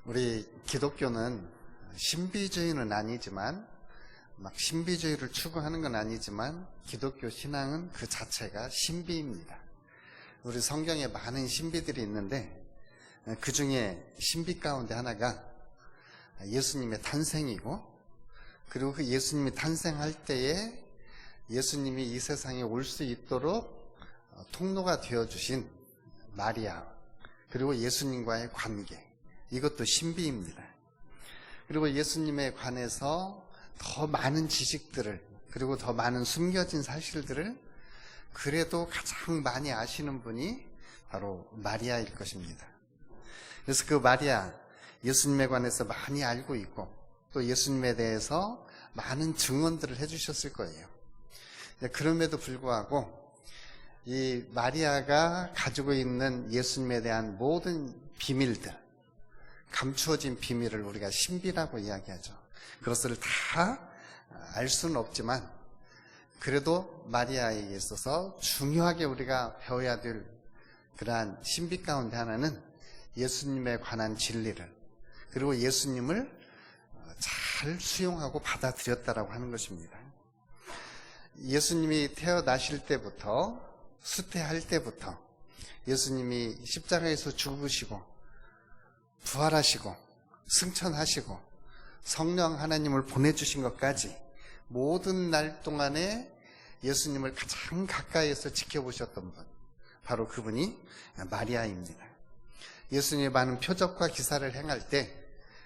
우리 기독교는 신비주의는 아니지만 막 신비주의를 추구하는 건 아니지만 기독교 신앙은 그 자체가 신비입니다. 우리 성경에 많은 신비들이 있는데 그 중에 신비 가운데 하나가 예수님의 탄생이고, 그리고 그 예수님이 탄생할 때에 예수님이 이 세상에 올 수 있도록 통로가 되어주신 마리아, 그리고 예수님과의 관계, 이것도 신비입니다. 그리고 예수님에 관해서 더 많은 지식들을, 그리고 더 많은 숨겨진 사실들을 그래도 가장 많이 아시는 분이 바로 마리아일 것입니다. 그래서 그 마리아, 예수님에 관해서 많이 알고 있고 또 예수님에 대해서 많은 증언들을 해주셨을 거예요. 그럼에도 불구하고 이 마리아가 가지고 있는 예수님에 대한 모든 비밀들, 감추어진 비밀을 우리가 신비라고 이야기하죠. 그것을 다 알 수는 없지만 그래도 마리아에게 있어서 중요하게 우리가 배워야 될 그러한 신비 가운데 하나는 예수님에 관한 진리를, 그리고 예수님을 잘 수용하고 받아들였다라고 하는 것입니다. 예수님이 태어나실 때부터, 수태할 때부터 예수님이 십자가에서 죽으시고 부활하시고 승천하시고 성령 하나님을 보내주신 것까지 모든 날 동안에 예수님을 가장 가까이에서 지켜보셨던 분, 바로 그분이 마리아입니다. 예수님의 많은 표적과 기사를 행할 때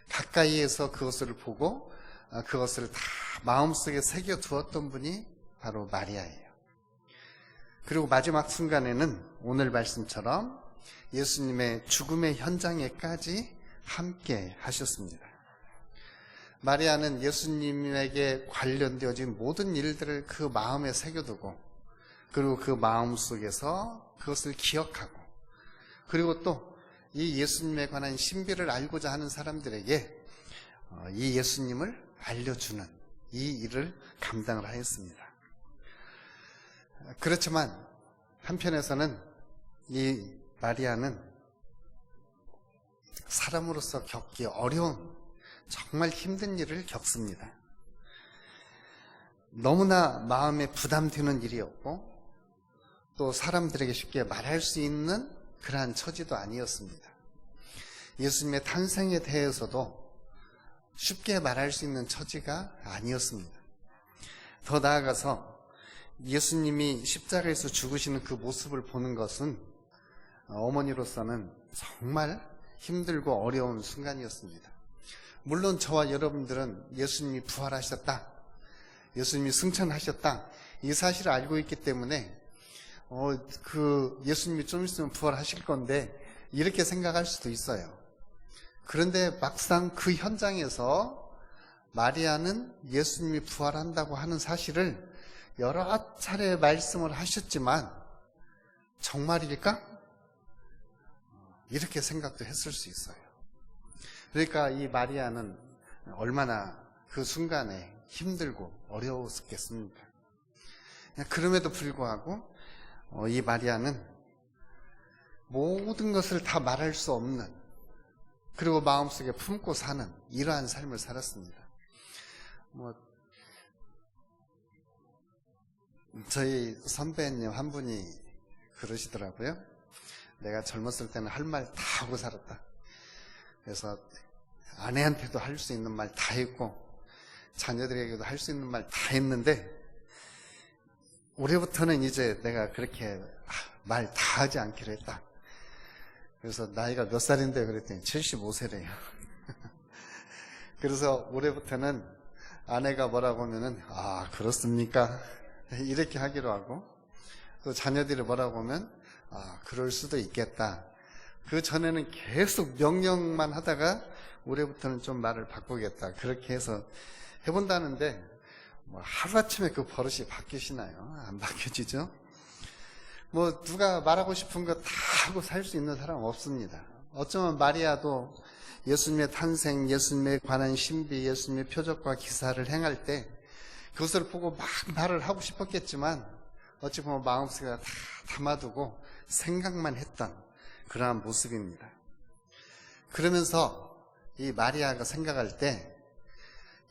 가까이에서 그것을 보고 그것을 다 마음속에 새겨두었던 분이 바로 마리아예요. 그리고 마지막 순간에는 오늘 말씀처럼 예수님의 죽음의 현장에까지 함께 하셨습니다. 마리아는 예수님에게 관련되어진 모든 일들을 그 마음에 새겨두고, 그리고 그 마음 속에서 그것을 기억하고, 그리고 또 이 예수님에 관한 신비를 알고자 하는 사람들에게 이 예수님을 알려주는 이 일을 감당을 하였습니다. 그렇지만 한편에서는 이 마리아는 사람으로서 겪기 어려운 정말 힘든 일을 겪습니다. 너무나 마음에 부담되는 일이었고 또 사람들에게 쉽게 말할 수 있는 그러한 처지도 아니었습니다. 예수님의 탄생에 대해서도 쉽게 말할 수 있는 처지가 아니었습니다. 더 나아가서 예수님이 십자가에서 죽으시는 그 모습을 보는 것은 어머니로서는 정말 힘들고 어려운 순간이었습니다. 물론 저와 여러분들은 예수님이 부활하셨다, 예수님이 승천하셨다, 이 사실을 알고 있기 때문에 그 예수님이 좀 있으면 부활하실 건데 이렇게 생각할 수도 있어요. 그런데 막상 그 현장에서 마리아는 예수님이 부활한다고 하는 사실을 여러 차례 말씀을 하셨지만 정말일까? 이렇게 생각도 했을 수 있어요. 그러니까 이 마리아는 얼마나 그 순간에 힘들고 어려웠겠습니까? 그럼에도 불구하고 이 마리아는 모든 것을 다 말할 수 없는, 그리고 마음속에 품고 사는 이러한 삶을 살았습니다. 저희 선배님 한 분이 그러시더라고요. 내가 젊었을 때는 할 말 다 하고 살았다. 그래서 아내한테도 할 수 있는 말 다 했고 자녀들에게도 할 수 있는 말 다 했는데 올해부터는 이제 내가 그렇게 말 다 하지 않기로 했다. 그래서 나이가 몇 살인데 그랬더니 75세래요. 그래서 올해부터는 아내가 뭐라고 하면은 그렇습니까? 이렇게 하기로 하고, 또 자녀들이 뭐라고 하면 그럴 수도 있겠다. 그 전에는 계속 명령만 하다가 올해부터는 좀 말을 바꾸겠다, 그렇게 해서 해본다는데 하루아침에 그 버릇이 바뀌시나요? 안 바뀌어지죠? 누가 말하고 싶은 거 다 하고 살 수 있는 사람 없습니다. 어쩌면 마리아도 예수님의 탄생, 예수님에 관한 신비, 예수님의 표적과 기사를 행할 때 그것을 보고 막 말을 하고 싶었겠지만 어찌 보면 마음속에 다 담아두고 생각만 했던 그러한 모습입니다. 그러면서 이 마리아가 생각할 때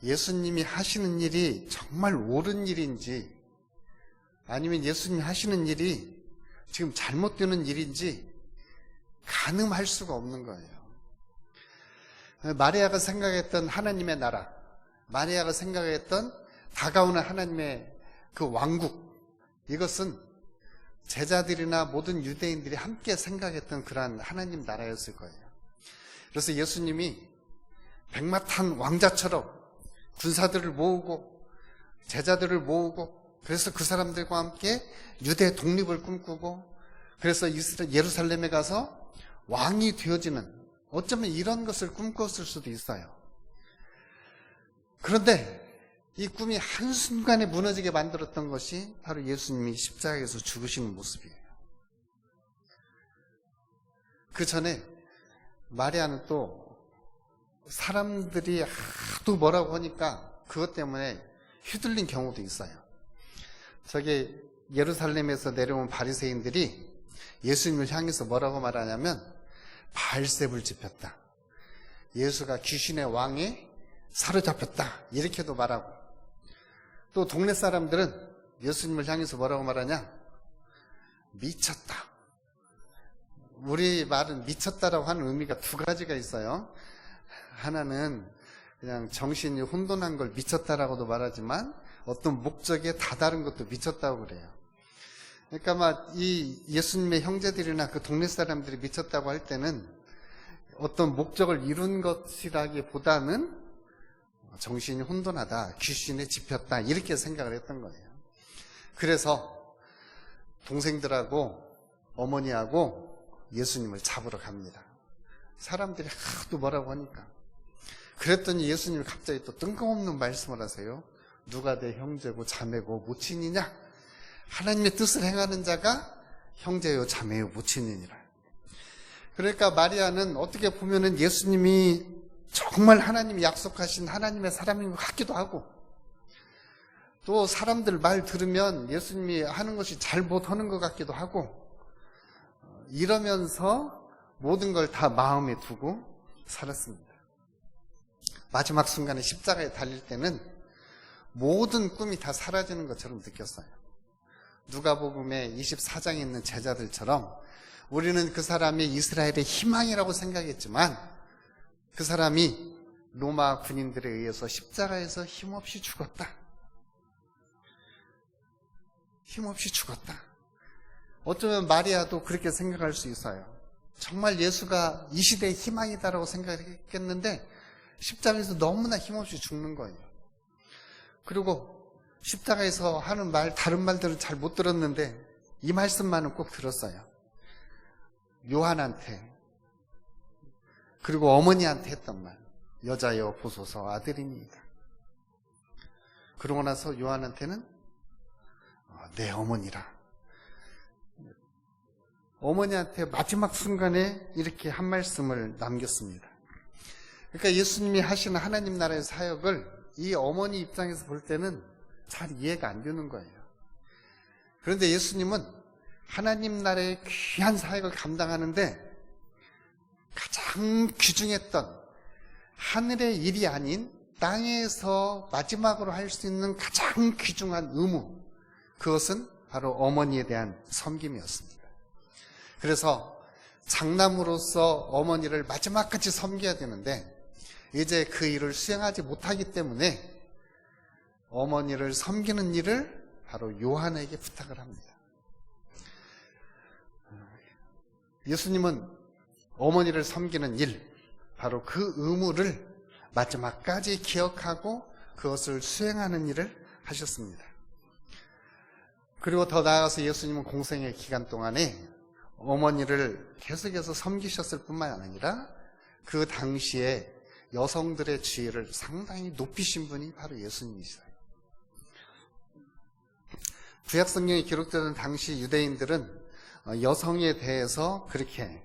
예수님이 하시는 일이 정말 옳은 일인지 아니면 예수님이 하시는 일이 지금 잘못되는 일인지 가늠할 수가 없는 거예요. 마리아가 생각했던 하나님의 나라, 마리아가 생각했던 다가오는 하나님의 그 왕국, 이것은 제자들이나 모든 유대인들이 함께 생각했던 그러한 하나님 나라였을 거예요. 그래서 예수님이 백마탄 왕자처럼 군사들을 모으고 제자들을 모으고 그래서 그 사람들과 함께 유대 독립을 꿈꾸고 그래서 예루살렘에 가서 왕이 되어지는, 어쩌면 이런 것을 꿈꿨을 수도 있어요. 그런데 이 꿈이 한순간에 무너지게 만들었던 것이 바로 예수님이 십자가에서 죽으시는 모습이에요. 그 전에 마리아는 또 사람들이 하도 뭐라고 하니까 그것 때문에 휘둘린 경우도 있어요. 저기 예루살렘에서 내려온 바리새인들이 예수님을 향해서 뭐라고 말하냐면 바알셉을 지폈다, 예수가 귀신의 왕에 사로잡혔다, 이렇게도 말하고, 또 동네 사람들은 예수님을 향해서 뭐라고 말하냐, 미쳤다. 우리 말은 미쳤다라고 하는 의미가 두 가지가 있어요. 하나는 그냥 정신이 혼돈한 걸 미쳤다라고도 말하지만 어떤 목적에 다다른 것도 미쳤다고 그래요. 그러니까 막 이 예수님의 형제들이나 그 동네 사람들이 미쳤다고 할 때는 어떤 목적을 이룬 것이라기보다는 정신이 혼돈하다, 귀신에 집혔다, 이렇게 생각을 했던 거예요. 그래서 동생들하고 어머니하고 예수님을 잡으러 갑니다. 사람들이 하도 뭐라고 하니까. 그랬더니 예수님이 갑자기 또 뜬금없는 말씀을 하세요. 누가 내 형제고 자매고 모친이냐? 하나님의 뜻을 행하는 자가 형제요 자매요 모친이니라. 그러니까 마리아는 어떻게 보면은 예수님이 정말 하나님이 약속하신 하나님의 사람인 것 같기도 하고, 또 사람들 말 들으면 예수님이 하는 것이 잘못하는 것 같기도 하고, 이러면서 모든 걸 다 마음에 두고 살았습니다. 마지막 순간에 십자가에 달릴 때는 모든 꿈이 다 사라지는 것처럼 느꼈어요. 누가복음의 24장에 있는 제자들처럼 우리는 그 사람이 이스라엘의 희망이라고 생각했지만 그 사람이 로마 군인들에 의해서 십자가에서 힘없이 죽었다. 힘없이 죽었다. 어쩌면 마리아도 그렇게 생각할 수 있어요. 정말 예수가 이 시대의 희망이다라고 생각했겠는데 십자가에서 너무나 힘없이 죽는 거예요. 그리고 십자가에서 하는 말, 다른 말들은 잘 못 들었는데 이 말씀만은 꼭 들었어요. 요한한테, 그리고 어머니한테 했던 말, 여자여 보소서 아들이니이다. 그러고 나서 요한한테는 내 어머니라. 어머니한테 마지막 순간에 이렇게 한 말씀을 남겼습니다. 그러니까 예수님이 하시는 하나님 나라의 사역을 이 어머니 입장에서 볼 때는 잘 이해가 안 되는 거예요. 그런데 예수님은 하나님 나라의 귀한 사역을 감당하는데 가장 귀중했던 하늘의 일이 아닌 땅에서 마지막으로 할 수 있는 가장 귀중한 의무, 그것은 바로 어머니에 대한 섬김이었습니다. 그래서 장남으로서 어머니를 마지막까지 섬겨야 되는데 이제 그 일을 수행하지 못하기 때문에 어머니를 섬기는 일을 바로 요한에게 부탁을 합니다. 예수님은 어머니를 섬기는 일, 바로 그 의무를 마지막까지 기억하고 그것을 수행하는 일을 하셨습니다. 그리고 더 나아가서 예수님은 공생의 기간 동안에 어머니를 계속해서 섬기셨을 뿐만 아니라 그 당시에 여성들의 지위를 상당히 높이신 분이 바로 예수님이시다. 구약성경에 기록되던 당시 유대인들은 여성에 대해서 그렇게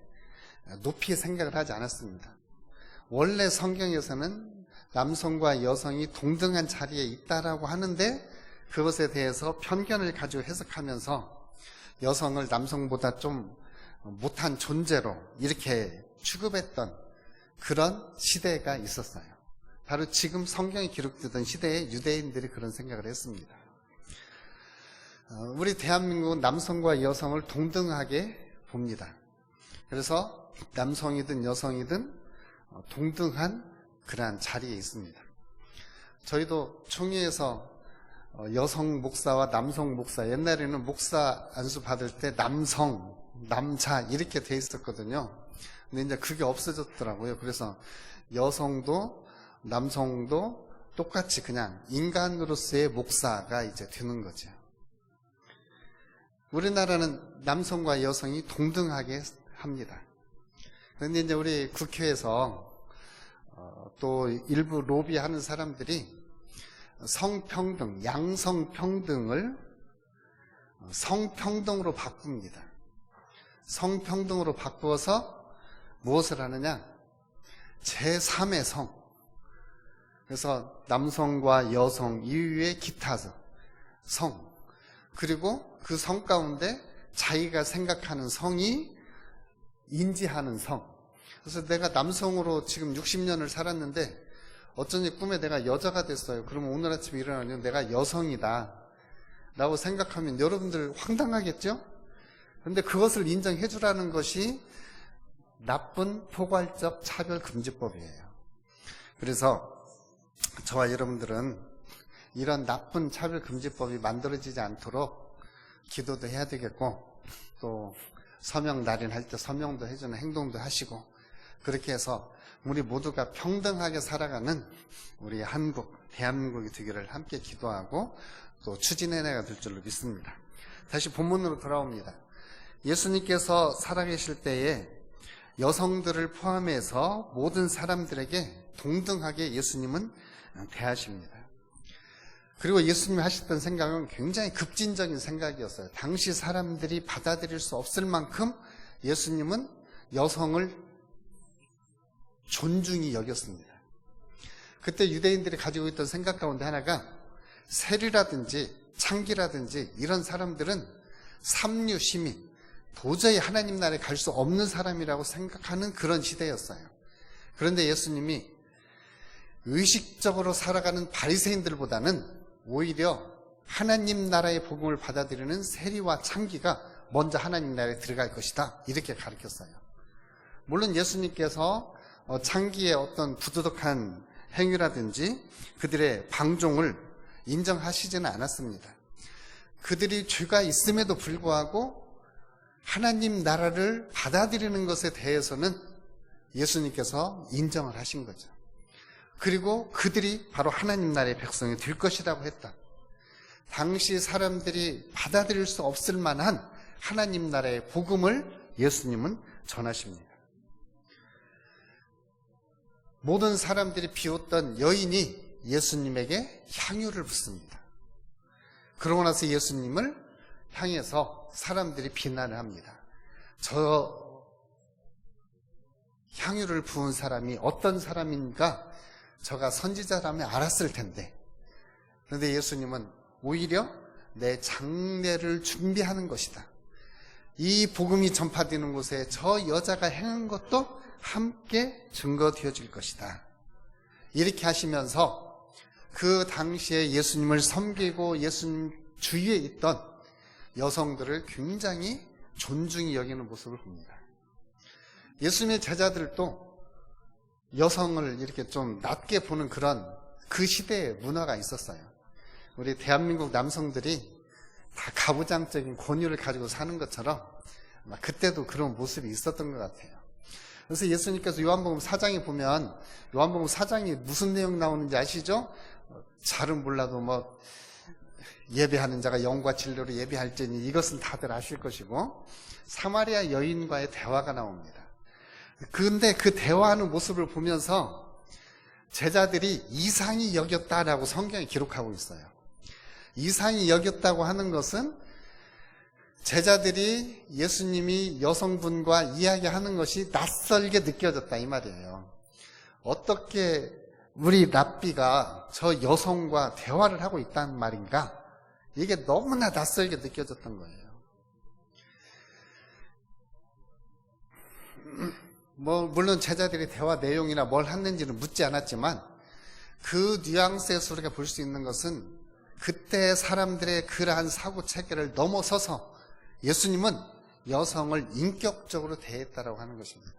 높이 생각을 하지 않았습니다. 원래 성경에서는 남성과 여성이 동등한 자리에 있다라고 하는데 그것에 대해서 편견을 가지고 해석하면서 여성을 남성보다 좀 못한 존재로 이렇게 취급했던 그런 시대가 있었어요. 바로 지금 성경에 기록되던 시대에 유대인들이 그런 생각을 했습니다. 우리 대한민국은 남성과 여성을 동등하게 봅니다. 그래서 남성이든 여성이든 동등한 그러한 자리에 있습니다. 저희도 총회에서 여성 목사와 남성 목사, 옛날에는 목사 안수 받을 때 남성, 남자 이렇게 돼 있었거든요. 근데 이제 그게 없어졌더라고요. 그래서 여성도 남성도 똑같이 그냥 인간으로서의 목사가 이제 되는 거죠. 우리나라는 남성과 여성이 동등하게 합니다. 그런데 이제 우리 국회에서 또 일부 로비하는 사람들이 성평등, 양성평등을 성평등으로 바꿉니다. 성평등으로 바꾸어서 무엇을 하느냐? 제3의 성. 그래서 남성과 여성 이외의 기타 성. 그리고 그 성 가운데 자기가 생각하는 성이 인지하는 성. 그래서 내가 남성으로 지금 60년을 살았는데 어쩐지 꿈에 내가 여자가 됐어요. 그러면 오늘 아침에 일어나면 내가 여성이다 라고 생각하면 여러분들 황당하겠죠? 그런데 그것을 인정해 주라는 것이 나쁜 포괄적 차별금지법이에요. 그래서 저와 여러분들은 이런 나쁜 차별금지법이 만들어지지 않도록 기도도 해야 되겠고, 또 서명 날인할 때 서명도 해주는 행동도 하시고, 그렇게 해서 우리 모두가 평등하게 살아가는 우리 한국, 대한민국이 되기를 함께 기도하고 또 추진해내야 될 줄로 믿습니다. 다시 본문으로 돌아옵니다. 예수님께서 살아계실 때에 여성들을 포함해서 모든 사람들에게 동등하게 예수님은 대하십니다. 그리고 예수님이 하셨던 생각은 굉장히 급진적인 생각이었어요. 당시 사람들이 받아들일 수 없을 만큼 예수님은 여성을 존중히 여겼습니다. 그때 유대인들이 가지고 있던 생각 가운데 하나가 세리라든지 창기라든지 이런 사람들은 삼류 시민, 도저히 하나님 나라에 갈 수 없는 사람이라고 생각하는 그런 시대였어요. 그런데 예수님이 의식적으로 살아가는 바리새인들보다는 오히려 하나님 나라의 복음을 받아들이는 세리와 창기가 먼저 하나님 나라에 들어갈 것이다, 이렇게 가르쳤어요. 물론 예수님께서 창기의 어떤 부도덕한 행위라든지 그들의 방종을 인정하시지는 않았습니다. 그들이 죄가 있음에도 불구하고 하나님 나라를 받아들이는 것에 대해서는 예수님께서 인정을 하신 거죠. 그리고 그들이 바로 하나님 나라의 백성이 될 것이라고 했다. 당시 사람들이 받아들일 수 없을 만한 하나님 나라의 복음을 예수님은 전하십니다. 모든 사람들이 비웃던 여인이 예수님에게 향유를 붓습니다. 그러고 나서 예수님을 향해서 사람들이 비난을 합니다. 저 향유를 부은 사람이 어떤 사람인가 저가 선지자라면 알았을 텐데, 그런데 예수님은 오히려 내 장례를 준비하는 것이다, 이 복음이 전파되는 곳에 저 여자가 행한 것도 함께 증거되어질 것이다, 이렇게 하시면서 그 당시에 예수님을 섬기고 예수님 주위에 있던 여성들을 굉장히 존중히 여기는 모습을 봅니다. 예수님의 제자들도 여성을 이렇게 좀 낮게 보는 그런 그 시대의 문화가 있었어요. 우리 대한민국 남성들이 다 가부장적인 권위를 가지고 사는 것처럼 그때도 그런 모습이 있었던 것 같아요. 그래서 예수님께서 요한복음 4장에 보면, 요한복음 4장이 무슨 내용 나오는지 아시죠? 잘은 몰라도 예배하는 자가 영과 진리로 예배할지니 이것은 다들 아실 것이고, 사마리아 여인과의 대화가 나옵니다. 그런데 그 대화하는 모습을 보면서 제자들이 이상히 여겼다라고 성경에 기록하고 있어요. 이상히 여겼다고 하는 것은 제자들이 예수님이 여성분과 이야기하는 것이 낯설게 느껴졌다, 이 말이에요. 어떻게 우리 랍비가 저 여성과 대화를 하고 있다는 말인가? 이게 너무나 낯설게 느껴졌던 거예요. 물론 제자들이 대화 내용이나 뭘 했는지는 묻지 않았지만 그 뉘앙스에서 우리가 볼 수 있는 것은 그때 사람들의 그러한 사고 체계를 넘어서서 예수님은 여성을 인격적으로 대했다라고 하는 것입니다.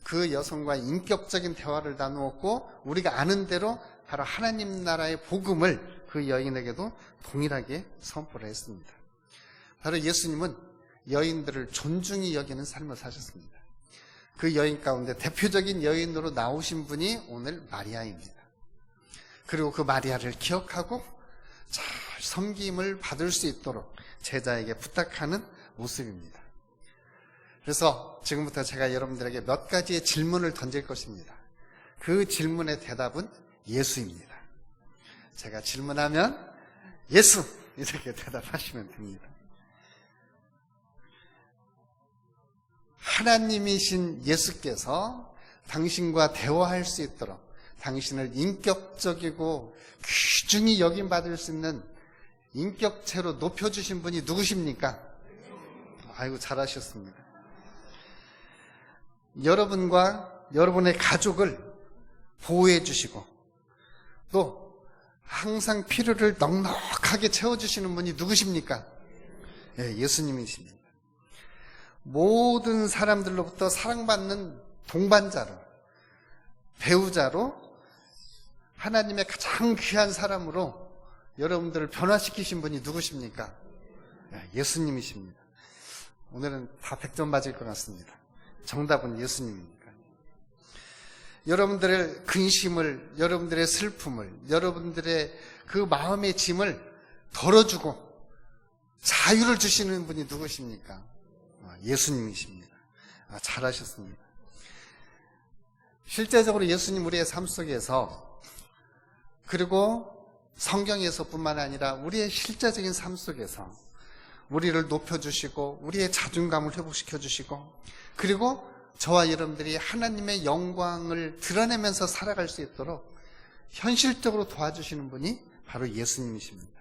그 여성과 인격적인 대화를 나누었고 우리가 아는 대로 바로 하나님 나라의 복음을 그 여인에게도 동일하게 선포를 했습니다. 바로 예수님은 여인들을 존중히 여기는 삶을 사셨습니다. 그 여인 가운데 대표적인 여인으로 나오신 분이 오늘 마리아입니다. 그리고 그 마리아를 기억하고 잘 섬김을 받을 수 있도록 제자에게 부탁하는 모습입니다. 그래서 지금부터 제가 여러분들에게 몇 가지의 질문을 던질 것입니다. 그 질문의 대답은 예수입니다. 제가 질문하면 예수! 이렇게 대답하시면 됩니다. 하나님이신 예수께서 당신과 대화할 수 있도록 당신을 인격적이고 귀중히 여김받을 수 있는 인격체로 높여주신 분이 누구십니까? 아이고, 잘하셨습니다. 여러분과 여러분의 가족을 보호해 주시고 또 항상 필요를 넉넉하게 채워주시는 분이 누구십니까? 네, 예수님이십니다. 모든 사람들로부터 사랑받는 동반자로, 배우자로, 하나님의 가장 귀한 사람으로 여러분들을 변화시키신 분이 누구십니까? 네, 예수님이십니다. 오늘은 다 100점 맞을 것 같습니다. 정답은 예수님입니까? 여러분들의 근심을, 여러분들의 슬픔을, 여러분들의 그 마음의 짐을 덜어주고 자유를 주시는 분이 누구십니까? 예수님이십니다. 잘하셨습니다. 실제적으로 예수님 우리의 삶 속에서, 그리고 성경에서뿐만 아니라 우리의 실제적인 삶 속에서 우리를 높여주시고 우리의 자존감을 회복시켜주시고 그리고 저와 여러분들이 하나님의 영광을 드러내면서 살아갈 수 있도록 현실적으로 도와주시는 분이 바로 예수님이십니다.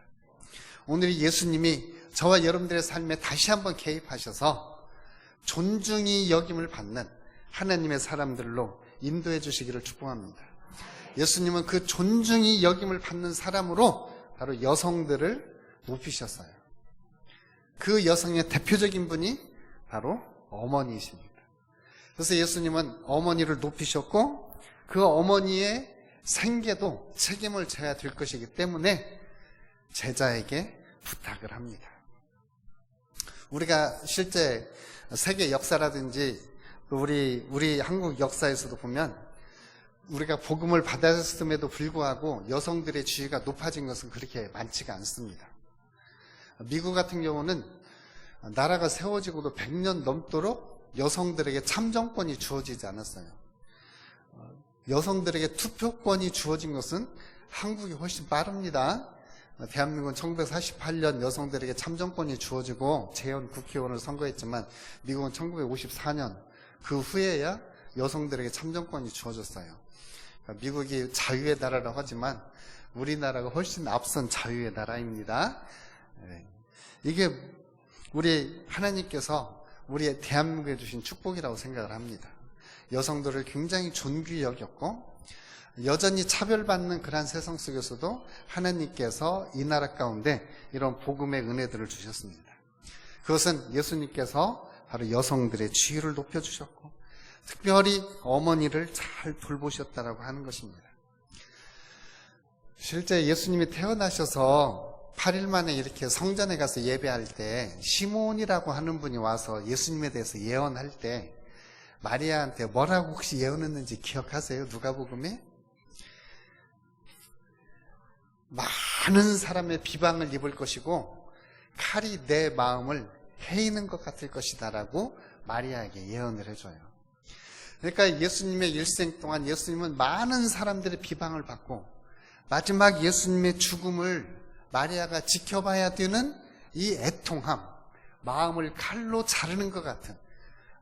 오늘 예수님이 저와 여러분들의 삶에 다시 한번 개입하셔서 존중이 여김을 받는 하나님의 사람들로 인도해 주시기를 축복합니다. 예수님은 그 존중이 여김을 받는 사람으로 바로 여성들을 높이셨어요. 그 여성의 대표적인 분이 바로 어머니이십니다. 그래서 예수님은 어머니를 높이셨고 그 어머니의 생계도 책임을 져야 될 것이기 때문에 제자에게 부탁을 합니다. 우리가 실제 세계 역사라든지 우리 한국 역사에서도 보면 우리가 복음을 받았음에도 불구하고 여성들의 지위가 높아진 것은 그렇게 많지가 않습니다. 미국 같은 경우는 나라가 세워지고도 100년 넘도록 여성들에게 참정권이 주어지지 않았어요. 여성들에게 투표권이 주어진 것은 한국이 훨씬 빠릅니다. 대한민국은 1948년 여성들에게 참정권이 주어지고 재헌 국회의원을 선거했지만 미국은 1954년 그 후에야 여성들에게 참정권이 주어졌어요. 그러니까 미국이 자유의 나라라고 하지만 우리나라가 훨씬 앞선 자유의 나라입니다. 이게 우리 하나님께서 우리 대한민국에 주신 축복이라고 생각을 합니다. 여성들을 굉장히 존귀히 여겼고 여전히 차별받는 그러한 세상 속에서도 하나님께서 이 나라 가운데 이런 복음의 은혜들을 주셨습니다. 그것은 예수님께서 바로 여성들의 지위를 높여주셨고 특별히 어머니를 잘 돌보셨다라고 하는 것입니다. 실제 예수님이 태어나셔서 8일 만에 이렇게 성전에 가서 예배할 때 시몬이라고 하는 분이 와서 예수님에 대해서 예언할 때 마리아한테 뭐라고 혹시 예언했는지 기억하세요? 누가복음에? 많은 사람의 비방을 입을 것이고 칼이 내 마음을 헤이는 것 같을 것이다 라고 마리아에게 예언을 해줘요. 그러니까 예수님의 일생 동안 예수님은 많은 사람들의 비방을 받고 마지막 예수님의 죽음을 마리아가 지켜봐야 되는 이 애통함, 마음을 칼로 자르는 것 같은,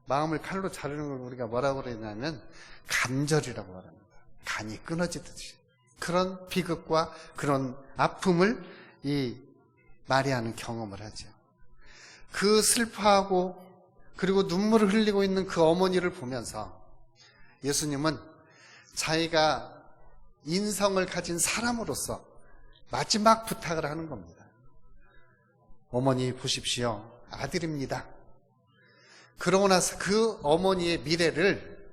마음을 칼로 자르는 걸 우리가 뭐라고 그러냐면 간절이라고 말합니다. 간이 끊어지듯이. 그런 비극과 그런 아픔을 이 마리아는 경험을 하죠. 그 슬퍼하고 그리고 눈물을 흘리고 있는 그 어머니를 보면서 예수님은 자기가 인성을 가진 사람으로서 마지막 부탁을 하는 겁니다. 어머니 보십시오. 아들입니다. 그러고 나서 그 어머니의 미래를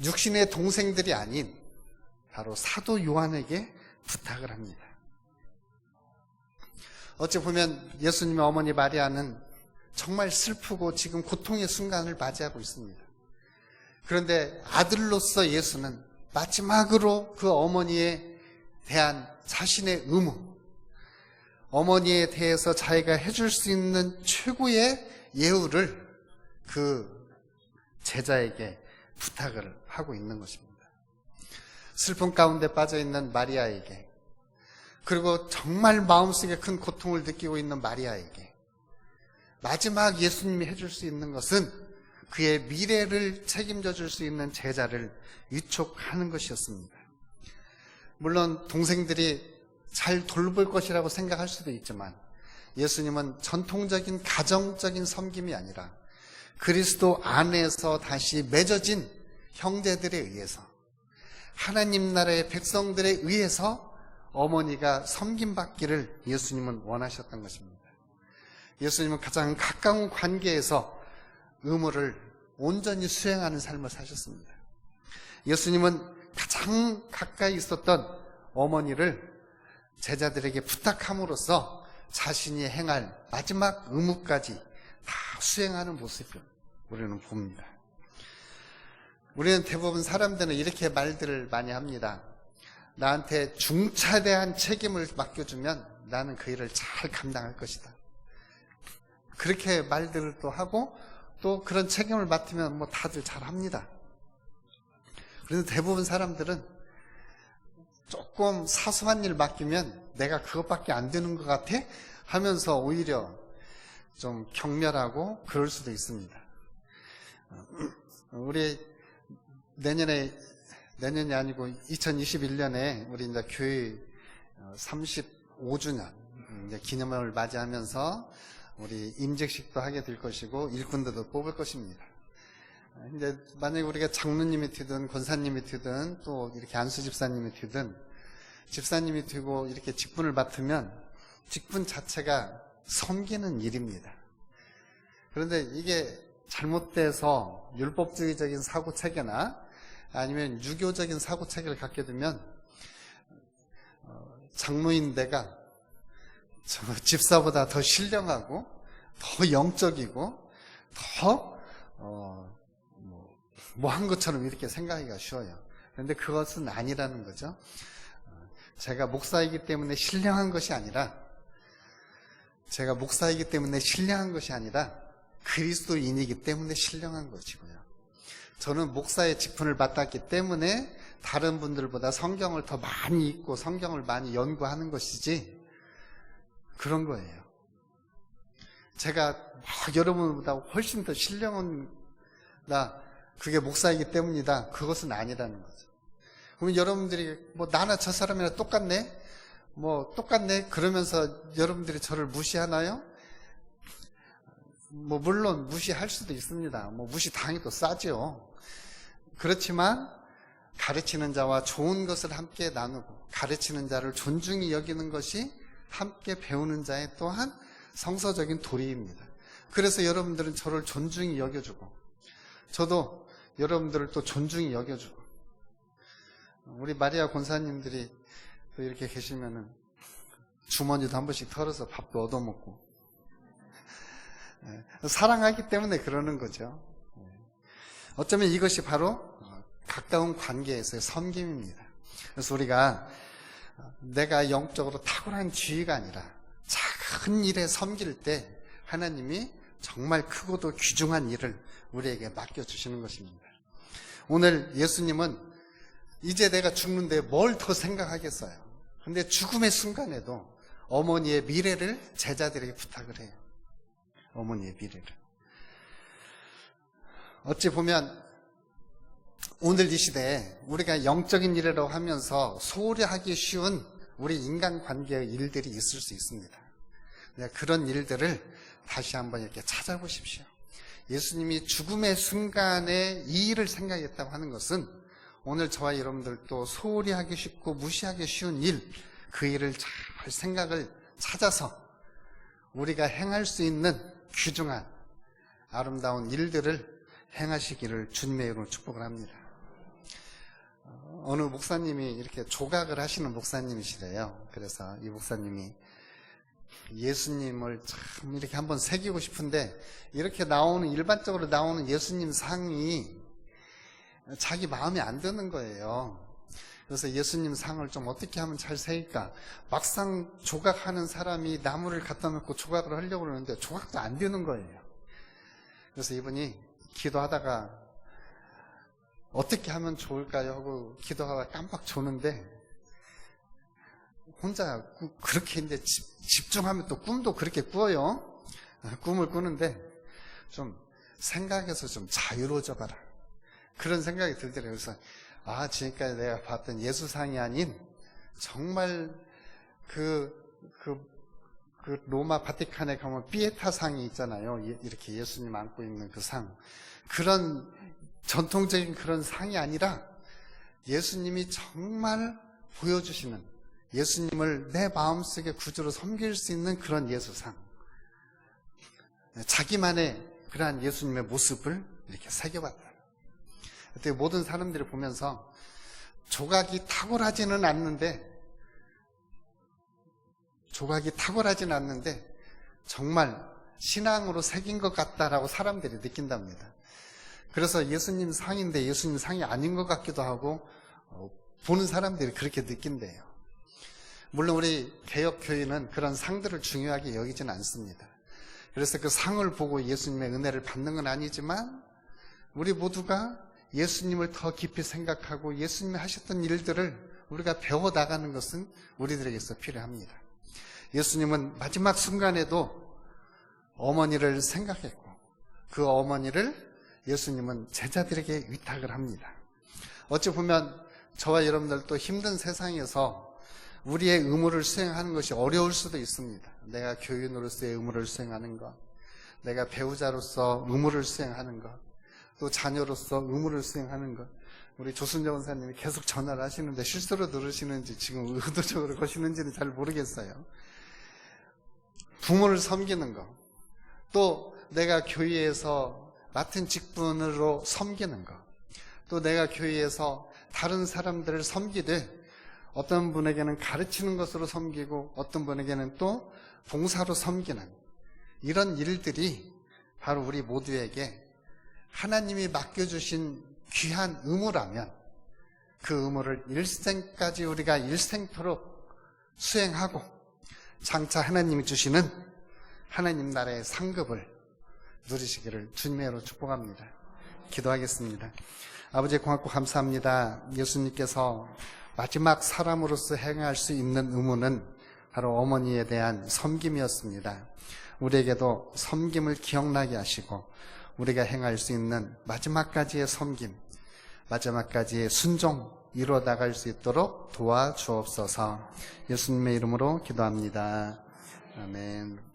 육신의 동생들이 아닌 바로 사도 요한에게 부탁을 합니다. 어찌 보면 예수님의 어머니 마리아는 정말 슬프고 지금 고통의 순간을 맞이하고 있습니다. 그런데 아들로서 예수는 마지막으로 그 어머니에 대한 자신의 의무, 어머니에 대해서 자기가 해줄 수 있는 최고의 예우를 그 제자에게 부탁을 하고 있는 것입니다. 슬픔 가운데 빠져있는 마리아에게, 그리고 정말 마음속에 큰 고통을 느끼고 있는 마리아에게 마지막 예수님이 해줄 수 있는 것은 그의 미래를 책임져 줄 수 있는 제자를 위촉하는 것이었습니다. 물론 동생들이 잘 돌볼 것이라고 생각할 수도 있지만 예수님은 전통적인 가정적인 섬김이 아니라 그리스도 안에서 다시 맺어진 형제들에 의해서, 하나님 나라의 백성들에 의해서 어머니가 섬김받기를 예수님은 원하셨던 것입니다. 예수님은 가장 가까운 관계에서 의무를 온전히 수행하는 삶을 사셨습니다. 예수님은 가장 가까이 있었던 어머니를 제자들에게 부탁함으로써 자신이 행할 마지막 의무까지 다 수행하는 모습을 우리는 봅니다. 우리는 대부분 사람들은 이렇게 말들을 많이 합니다. 나한테 중차대한 책임을 맡겨주면 나는 그 일을 잘 감당할 것이다. 그렇게 말들을 또 하고 또 그런 책임을 맡으면 뭐 다들 잘 합니다. 그래서 대부분 사람들은 조금 사소한 일 맡기면 내가 그것밖에 안 되는 것 같아 하면서 오히려 좀 경멸하고 그럴 수도 있습니다. 우리 내년이 아니고 2021년에 우리 이제 교회 35주년 이제 기념을 맞이하면서 우리 임직식도 하게 될 것이고 일꾼들도 뽑을 것입니다. 이제 만약에 우리가 장로님이 되든 권사님이 되든 또 이렇게 안수 집사님이 되든 집사님이 되고 이렇게 직분을 맡으면 직분 자체가 섬기는 일입니다. 그런데 이게 잘못돼서 율법주의적인 사고체계나 아니면 유교적인 사고체계를 갖게 되면 장로인 내가 집사보다 더 신령하고 더 영적이고 더 뭐 한 것처럼 이렇게 생각하기가 쉬워요. 그런데 그것은 아니라는 거죠. 제가 목사이기 때문에 신령한 것이 아니라 그리스도인이기 때문에 신령한 것이고요. 저는 목사의 직분을 맡았기 때문에 다른 분들보다 성경을 더 많이 읽고 성경을 많이 연구하는 것이지 그런 거예요. 제가 막 여러분보다 훨씬 더 신령하다, 그게 목사이기 때문이다, 그것은 아니라는 거죠. 그러면 여러분들이 뭐 나나 저 사람이나 똑같네? 그러면서 여러분들이 저를 무시하나요? 뭐 물론 무시할 수도 있습니다. 뭐 무시당해도 싸죠. 그렇지만 가르치는 자와 좋은 것을 함께 나누고 가르치는 자를 존중히 여기는 것이 함께 배우는 자의 또한 성서적인 도리입니다. 그래서 여러분들은 저를 존중히 여겨주고 저도 여러분들을 또 존중히 여겨주고, 우리 마리아 권사님들이 또 이렇게 계시면은 주머니도 한 번씩 털어서 밥도 얻어먹고 사랑하기 때문에 그러는 거죠. 어쩌면 이것이 바로 가까운 관계에서의 섬김입니다. 그래서 우리가 내가 영적으로 탁월한 지위가 아니라 작은 일에 섬길 때 하나님이 정말 크고도 귀중한 일을 우리에게 맡겨주시는 것입니다. 오늘 예수님은 이제 내가 죽는데 뭘 더 생각하겠어요. 그런데 죽음의 순간에도 어머니의 미래를 제자들에게 부탁을 해요. 어머니의 미래를. 어찌 보면 오늘 이 시대에 우리가 영적인 일이라고 하면서 소홀히 하기 쉬운 우리 인간관계의 일들이 있을 수 있습니다. 그런 일들을 다시 한번 이렇게 찾아보십시오. 예수님이 죽음의 순간에 이 일을 생각했다고 하는 것은 오늘 저와 여러분들도 소홀히 하기 쉽고 무시하기 쉬운 일, 그 일을 잘 생각을 찾아서 우리가 행할 수 있는 귀중한 아름다운 일들을 행하시기를 주님의 이름으로 축복을 합니다. 어느 목사님이 이렇게 조각을 하시는 목사님이시래요. 그래서 이 목사님이 예수님을 참 이렇게 한번 새기고 싶은데 이렇게 일반적으로 나오는 예수님 상이 자기 마음에 안 드는 거예요. 그래서 예수님 상을 좀 어떻게 하면 잘 새길까? 막상 조각하는 사람이 나무를 갖다 놓고 조각을 하려고 그러는데 조각도 안 되는 거예요. 그래서 이분이 기도하다가 어떻게 하면 좋을까요? 하고 기도하다가 깜빡 조는데 혼자 그렇게 이제 집중하면 또 꿈도 그렇게 꾸어요. 꿈을 꾸는데 좀 생각에서 좀 자유로워져 봐라. 그런 생각이 들더라고요. 그래서 지금까지 내가 봤던 예수상이 아닌 정말 그 로마 바티칸에 가면 피에타 상이 있잖아요. 이렇게 예수님 안고 있는 그 상. 그런 전통적인 그런 상이 아니라 예수님이 정말 보여주시는 예수님을 내 마음속에 구주로 섬길 수 있는 그런 예수상. 자기만의 그러한 예수님의 모습을 이렇게 새겨봤다. 그때 모든 사람들이 보면서 조각이 탁월하지는 않는데 정말 신앙으로 새긴 것 같다라고 사람들이 느낀답니다. 그래서 예수님 상인데 예수님 상이 아닌 것 같기도 하고 보는 사람들이 그렇게 느낀대요. 물론 우리 개혁교회는 그런 상들을 중요하게 여기지는 않습니다. 그래서 그 상을 보고 예수님의 은혜를 받는 건 아니지만 우리 모두가 예수님을 더 깊이 생각하고 예수님이 하셨던 일들을 우리가 배워나가는 것은 우리들에게서 필요합니다. 예수님은 마지막 순간에도 어머니를 생각했고 그 어머니를 예수님은 제자들에게 위탁을 합니다. 어찌 보면 저와 여러분들도 힘든 세상에서 우리의 의무를 수행하는 것이 어려울 수도 있습니다. 내가 교인으로서의 의무를 수행하는 것, 내가 배우자로서 의무를 수행하는 것, 또 자녀로서 의무를 수행하는 것. 우리 조순정 원사님이 계속 전화를 하시는데 실수로 들으시는지 지금 의도적으로 거시는지는 잘 모르겠어요. 부모를 섬기는 것, 또 내가 교회에서 맡은 직분으로 섬기는 것, 또 내가 교회에서 다른 사람들을 섬기되 어떤 분에게는 가르치는 것으로 섬기고 어떤 분에게는 또 봉사로 섬기는 이런 일들이 바로 우리 모두에게 하나님이 맡겨주신 귀한 의무라면 그 의무를 일생까지 우리가 일생토록 수행하고 장차 하나님이 주시는 하나님 나라의 상급을 누리시기를 주님의 이름으로 축복합니다. 기도하겠습니다. 아버지 고맙고 감사합니다. 예수님께서 마지막 사람으로서 행할 수 있는 의무는 바로 어머니에 대한 섬김이었습니다. 우리에게도 섬김을 기억나게 하시고 우리가 행할 수 있는 마지막까지의 섬김, 마지막까지의 순종 이루어 나갈 수 있도록 도와주옵소서. 예수님의 이름으로 기도합니다. 아멘.